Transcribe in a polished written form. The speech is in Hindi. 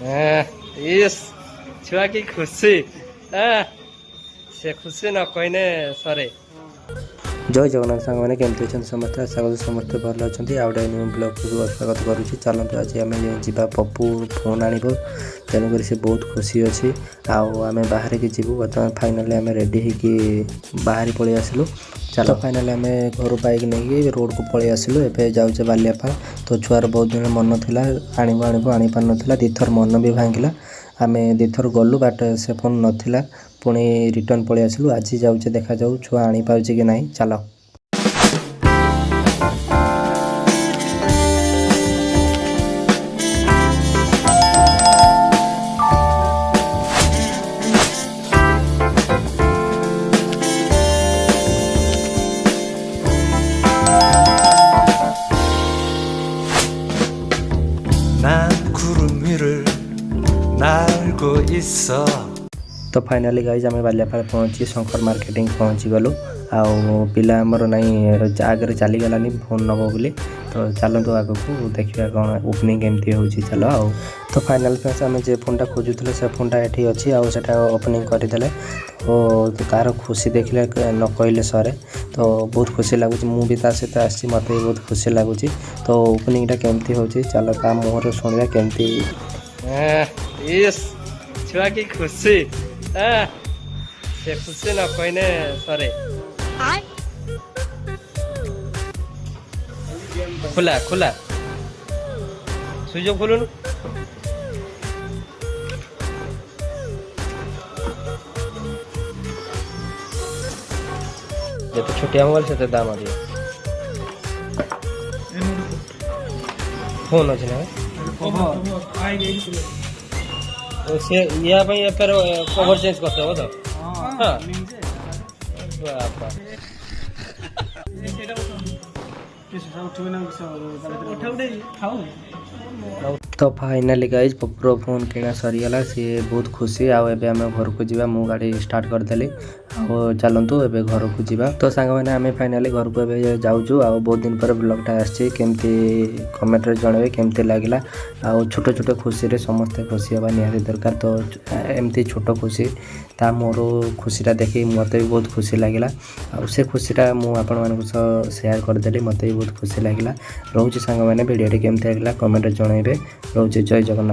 इस छुआ की खुशी से खुशी न कहने सरे। जय जगन्नाथ सांग मैंने केमती अच्छा समस्त आशा करूँ समस्ते भल अच्छा आउ गए न्यू ब्लॉग को स्वागत करुँची। चलते आज आम जा पप्पू फोन आणव तेणुक से बहुत खुशी अच्छी आम बाहर की जीवु बर्तमान फाइनाली आम रेडी होगी बाहरी पलि आसलु। चलो फाइनाली आम घर बाइक नहीं रोड को पलि आसलु। एवं जाऊे बालियापा तो छुआर बहुत दिन मन था आनी पार ना दीथर मन भी भांगिला आम दीथर गलु बाट से फोन नाला पुणी रिटर्न पलि आसलु। आज जाऊे देखा जाऊ छुआ आनी पारुछि कि नहीं। चलो तो फाइनाली गाइज आम बालियापाड़ पहुँची शंकर मार्केटिंग पहुँची गलु आउ पिला आमर नाई आगे चलीगलानी फोन नब बोली। तो चलतु आग को देखा कौन ओपनिंग केमती हो। चलो आउ तो फाइनाल फ्रेंड्स आम जो फोनटा खोजुले से फोनटा ये अच्छी आटा ओपनिंग करदे तो तार खुशी देखले न कहले सरे। तो बहुत खुशी लगुच मुझे सहित आसी मत बहुत खुशी लगुच। तो ओपनिंगटा केमती हो चलो ता मुहर शुणा केमती छुआ की खुशी से खुशी न कहने सरे। खुला खुला सुजो खोलुन जो छोटिया मोबाइल से दाम अधिक फोन अच्छे ना से या फिर कवर चेंज करते हो तो हाँ तो फाइनाली गाइज पप्पूर फोन किना सरीगला सी बहुत खुशी आम घर को जावा मु गाड़ी स्टार्ट करदेली चलतु एवं घर को जावा। तो सांग मैंने आम फाइनाली घर को जाऊँ आ बहुत दिन पर ब्लॉगटा आमती कमेंट जनइबे केमती लगे आ छोट छोट खुशी रे समस्ते खुशी हवा निहाती दरकार। तो एमती छोट खुशी ता मोर खुशीटा देखी मत भी बहुत खुशी लगे से खुशीटा मुझे सेयार करदेली मत भी बहुत खुशी लगे। रोचे सांग मैंने भिडियो केमती लगे कमेंट जनइबे। रोचे जय जगन्नाथ।